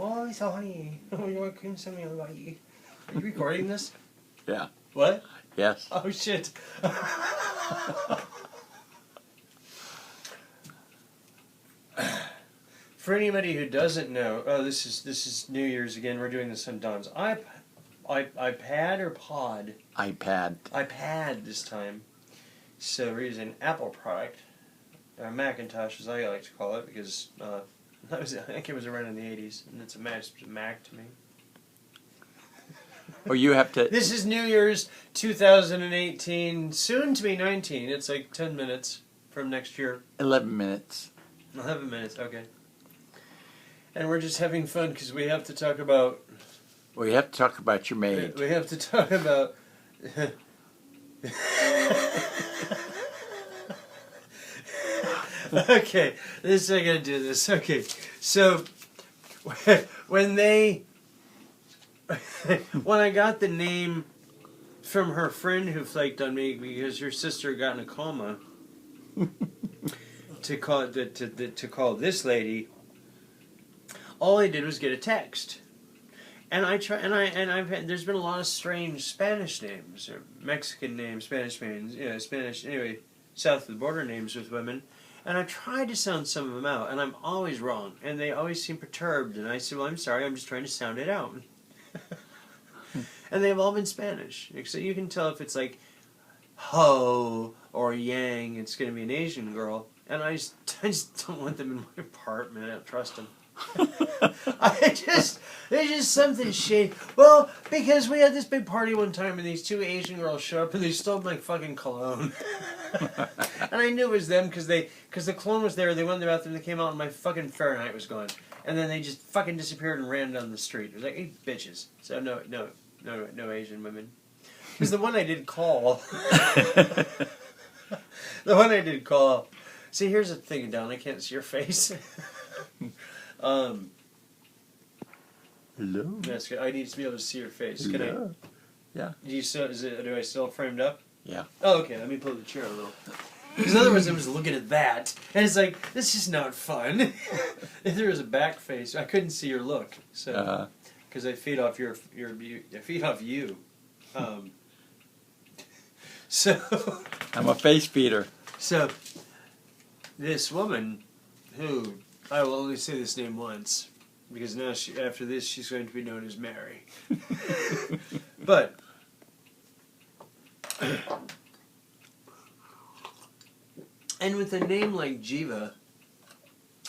oh, so honey, you want cream something about you? Are you recording this? Yeah. What? Yes. Oh shit. For anybody who doesn't know, this is New Year's again. We're doing this on Don's iPad or Pod? iPad this time. So we're using Apple product, Macintosh as I like to call it, because I think it was around in the 80s, and it's a Mac to me. Or you have to... This is New Year's 2018, soon to be 19. It's like 10 minutes from next year. 11 minutes. 11 minutes, okay. And we're just having fun because we have to talk about... We have to talk about your maid. We have to talk about... Okay, this is how I'm going to do this. Okay, so when I got the name from her friend who flaked on me because her sister got in a coma to call this lady, all I did was get a text. And there's been a lot of strange Spanish names or Mexican names, Spanish names, Spanish anyway, south of the border names with women. And I tried to sound some of them out, and I'm always wrong. And they always seem perturbed. And I said, well, I'm sorry, I'm just trying to sound it out. And they've all been Spanish. So you can tell if it's like Ho or Yang, it's going to be an Asian girl. And I just don't want them in my apartment. I don't trust them. There's just something shady. Well, because we had this big party one time and these two Asian girls show up and they stole my fucking cologne. And I knew it was them because the cologne was there. They went in the bathroom, they came out, and my fucking Fahrenheit was gone. And then they just fucking disappeared and ran down the street. It was like, hey, bitches. So no Asian women. Because the one I did call. See, here's the thing, Don. I can't see your face. Hello? That's good. I need to be able to see your face. Hello? Can I? Yeah. Do I still framed up? Yeah. Oh, okay. Let me pull the chair a little. Because otherwise I was looking at that, and it's like, this is not fun. If there was a back face, I couldn't see your look. So, because I feed off I feed off you. So. I'm a face feeder. So, this woman, who I will only say this name once, because now after this she's going to be known as Mary. But. And with a name like Jiva,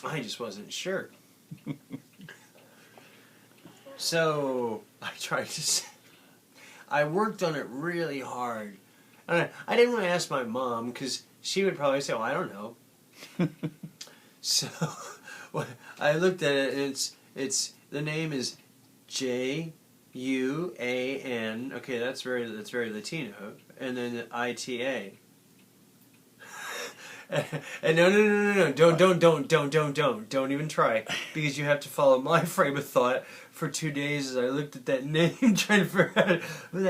I just wasn't sure. So I tried to. I worked on it really hard, and I didn't want to ask my mom because she would probably say, "Well, I don't know." So I looked at it, and it's the name is JeuOn. Okay, that's very Latino, and then ITA. And no, don't even try, because you have to follow my frame of thought for 2 days as I looked at that name trying to figure out what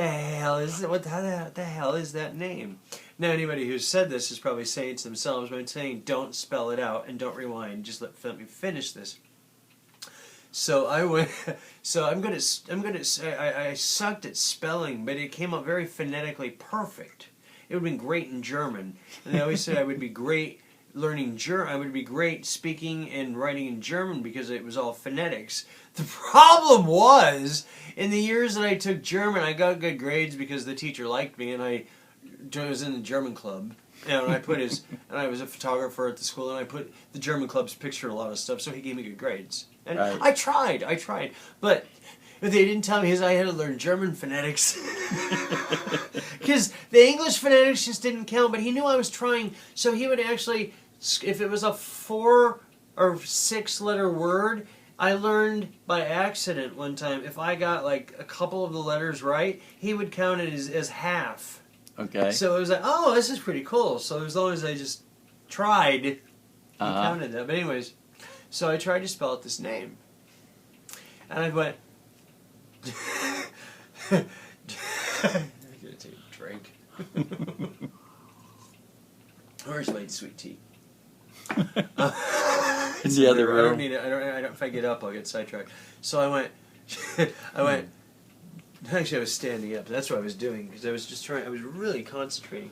the hell is that name. Now anybody who's said this is probably saying to themselves, when I'm saying don't spell it out and don't rewind, just let me finish this. So I went. So I sucked at spelling, but it came out very phonetically perfect. It would have been great in German. And they always said I would be great learning German. I would be great speaking and writing in German because it was all phonetics. The problem was, in the years that I took German, I got good grades because the teacher liked me, and I was in the German club. And I was a photographer at the school, and I put the German club's picture in a lot of stuff, so he gave me good grades. And right. I tried, but they didn't tell me I had to learn German phonetics. Because the English phonetics just didn't count, but he knew I was trying, so he would actually, if it was a 4 or 6 letter word, I learned by accident one time, if I got like a couple of the letters right, he would count it as half. Okay. So it was like, oh, this is pretty cool. So as long as I just tried, he counted that. But anyways, so I tried to spell out this name. And I went... I'm going to take a drink. Where's my sweet tea? In the other I don't room. need it. I don't. If I get up, I'll get sidetracked. So I went. I went. Actually, I was standing up. That's what I was doing because I was just trying. I was really concentrating,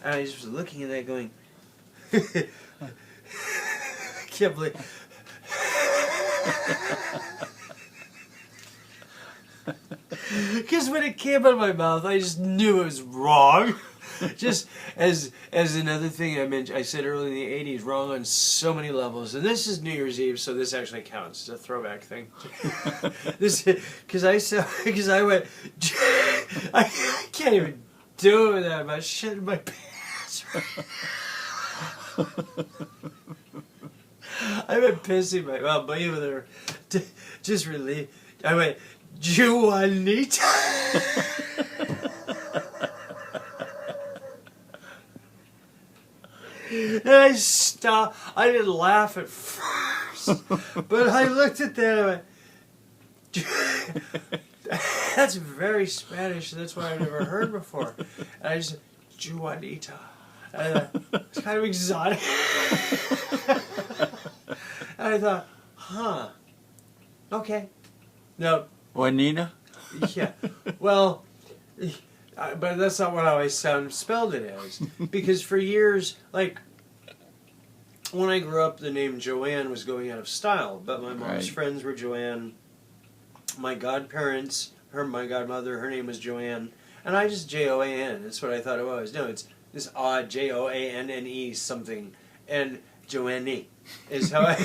and I just was looking at that, going, I can't believe. Because when it came out of my mouth, I just knew it was wrong. Just as another thing I mentioned, I said earlier in the '80s, wrong on so many levels. And this is New Year's Eve, so this actually counts. It's a throwback thing. This because I went. I can't even do it without my shit in my pants. I went pissing my well, but even there, just relieved. I went JeuOnita. And I stopped. I didn't laugh at first, but I looked at that and I went, that's very Spanish. That's what I've never heard before. And I just said, JeuOnita. And it's kind of exotic. And I thought, huh, okay. No. Juanita? Yeah. Well, but that's not what I always spelled it as. Because for years, like, when I grew up, the name Joanne was going out of style. But my mom's friends were Joanne. My godparents, my godmother, her name was Joanne. And I just Joanne. That's what I thought it was. No, it's this odd Joanne something. And Joanne is how I...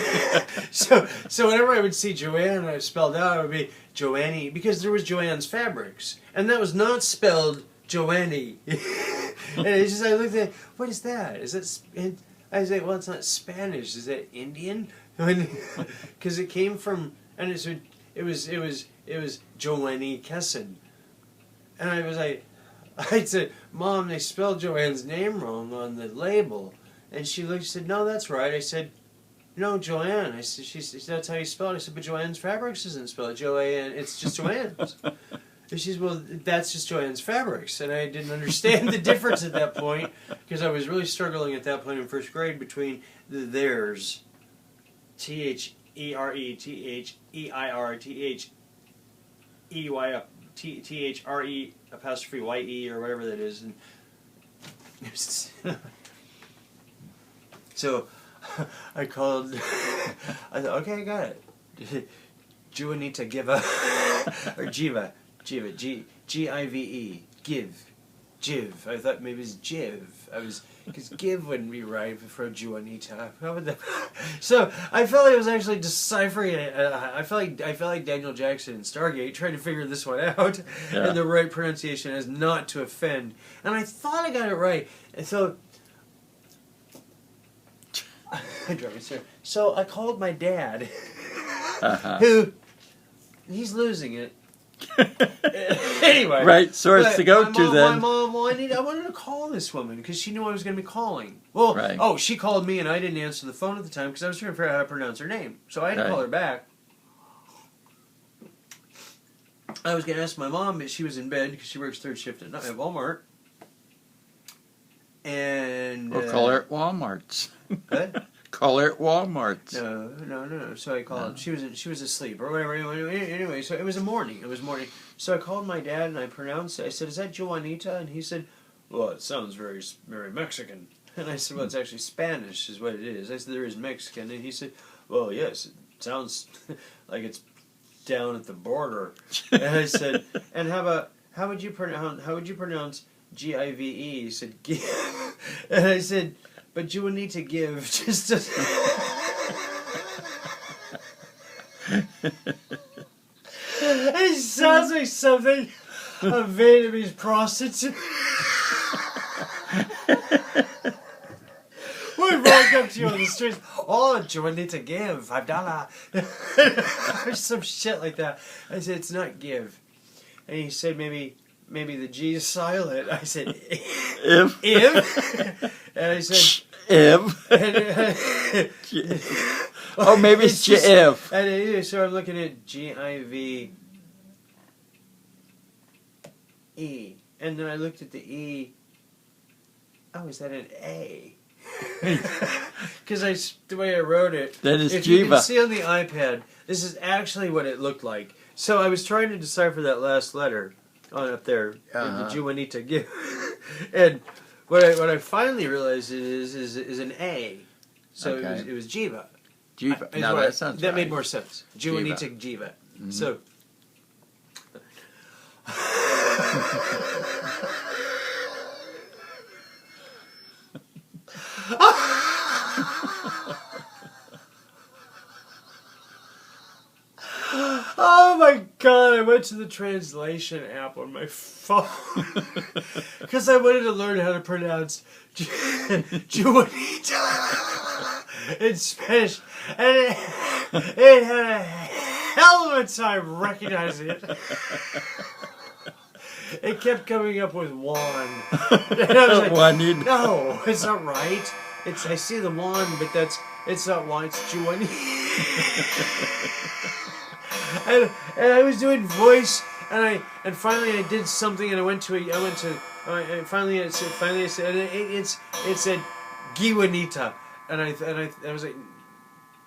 so whenever I would see Joanne, I spelled out, it would be Joanne, because there was Joanne's Fabrics. And that was not spelled Joanne. And it's just, I looked at it, what is that? Is that... I was like, well, it's not Spanish. Is that Indian? Because it came from... And it was Joanne Kesson. And I was like... I said, Mom, they spelled Joanne's name wrong on the label. And she looked, she said, no, that's right. I said, no, Joanne. I said, she said, that's how you spell it. I said, but Joanne's Fabrics isn't spelled Joanne. It's just Joanne's. And she said, well, that's just Joanne's Fabrics. And I didn't understand the difference at that point because I was really struggling at that point in first grade between the theirs, THERE, THERE, apostrophe YE, or whatever that is. And so I called, I thought, okay, I got it. JeuOnita give a, or Jiva, Give, Jiv. I thought maybe it's Jiv. Because give wouldn't be right for JeuOnita. How would that? So I felt like I was actually deciphering it. I felt like Daniel Jackson in Stargate trying to figure this one out, and the right pronunciation is not to offend. And I thought I got it right, and so. So I called my dad, who, he's losing it. Anyway. Right, source to go to then. My mom, well, I wanted to call this woman because she knew I was going to be calling. Well, she called me and I didn't answer the phone at the time because I was trying to figure out how to pronounce her name. So I had to call her back. I was going to ask my mom, but she was in bed because she works third shift at Walmart. And Or call her at Walmart's. What? Call her at Walmart's. No. So I called. She was asleep or whatever. Anyway, so it was morning. So I called my dad and I pronounced it. I said, "Is that JeuOnita?" And he said, "Well, it sounds very, very Mexican." And I said, "Well, it's actually Spanish, is what it is." I said, "There is Mexican." And he said, "Well, yes, it sounds like it's down at the border." And I said, "And how would you pronounce Give?" He said, "Give." And I said, "But JeuOnita give just to." It sounds like something a Vietnamese prostitute would walk up to you on the streets. Oh, JeuOnita give $5, or some shit like that. I said, "It's not give." And he said, maybe the G is silent. I said, if. And I said, if. Oh, maybe it's if. And so I'm looking at GIVE. And then I looked at the E. Oh, is that an A? Because the way I wrote it. That is if you can Jiva. see on the iPad, this is actually what it looked like. So I was trying to decipher that last letter on up there in the JeuOnita gift, and what I finally realized is an A. So Okay. it was Jiva. Jiva. No, that sounds that right. made more sense. JeuOnita Jiva. Mm-hmm. So. Oh my god, I went to the translation app on my phone because I wanted to learn how to pronounce JeuOnita in Spanish, and it had a hell of a time recognizing it. It kept coming up with Juan. And I was like, Juanita. no, it's not right. I see the Juan, but it's not Juan, it's JeuOnita. and I was doing voice, and finally I did something, and finally it said JeuOnita, and I was like,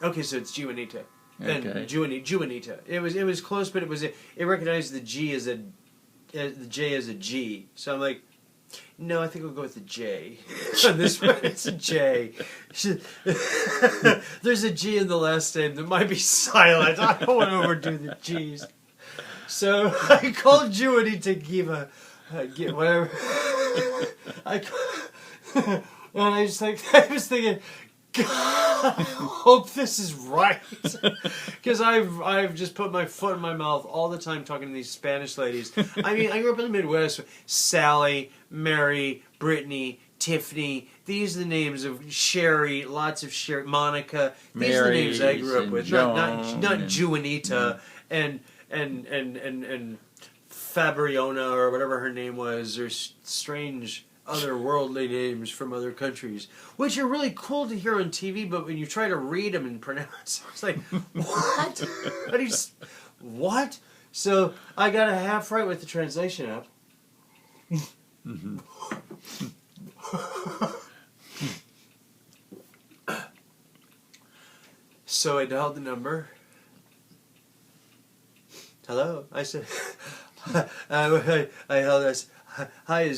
okay, so it's JeuOnita. And JeuOnita. It was close, but it recognized the G as the J as a G. So I'm like, no, I think we'll go with the J. On this one, it's a J. There's a G in the last name that might be silent. I don't want to overdo the G's. So I called JeuOnita Giva. Whatever. And I was thinking, God, I hope this is right, because I've just put my foot in my mouth all the time talking to these Spanish ladies. I mean, I grew up in the Midwest. Sally, Mary, Brittany, Tiffany. These are the names of Sherry. Lots of Sherry. Monica. These are the names I grew up with. Not JeuOnita and Fabriona or whatever her name was, or strange otherworldly names from other countries, which are really cool to hear on TV, but when you try to read them and pronounce them, it's like, what? What? So I got a half right with the translation app. Mm-hmm. So I dialed the number. Hello, I said. I said, hi,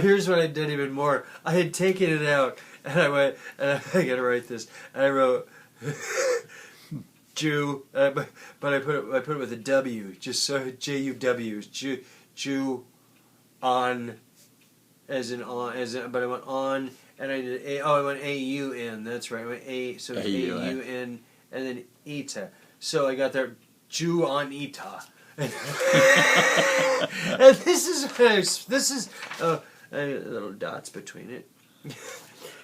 here's what I did even more. I had taken it out, and I went, and I gotta write this, and I wrote Jew, but I put it with a W, just so J-U-W, Jew on, but I went on, and I did I went A-U-N, that's right, I went so it's A-U-N, and then Ita, so I got there, JeuOnita. And this is little dots between it.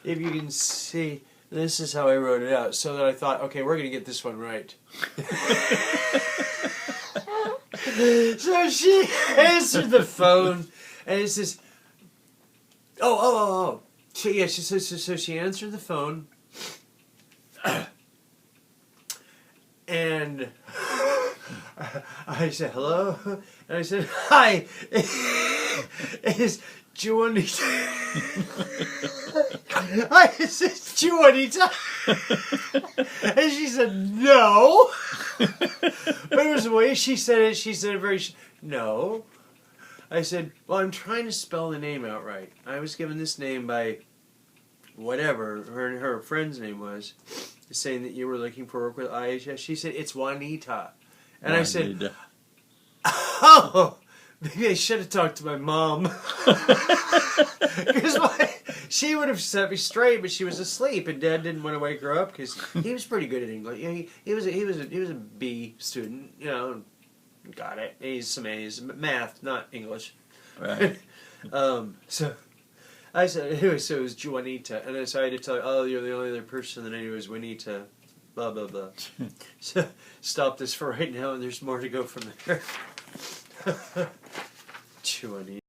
If you can see, this is how I wrote it out. So that I thought, okay, we're gonna get this one right. So she answered the phone, and it says, oh. So yeah, so she answered the phone, and I said, hello? And I said, hi, is JeuOnita? Hi, is this JeuOnita? And she said, no. But it was the way she said it very, no. I said, well, I'm trying to spell the name out right. I was given this name by whatever her friend's name was, saying that you were looking for work with IHS. She said, it's Juanita. And I said, oh, maybe I should have talked to my mom. Because she would have set me straight, but she was asleep, and Dad didn't want to wake her up because he was pretty good at English. You know, he was a B student, you know, got it. A's, some A's, math, not English. Right. So I said, anyway, so it was JeuOnita, and then so I had to tell her, oh, you're the only other person that I knew was Juanita. Blah, blah, blah. So, stop this for right now, and there's more to go from there. JeuOnita.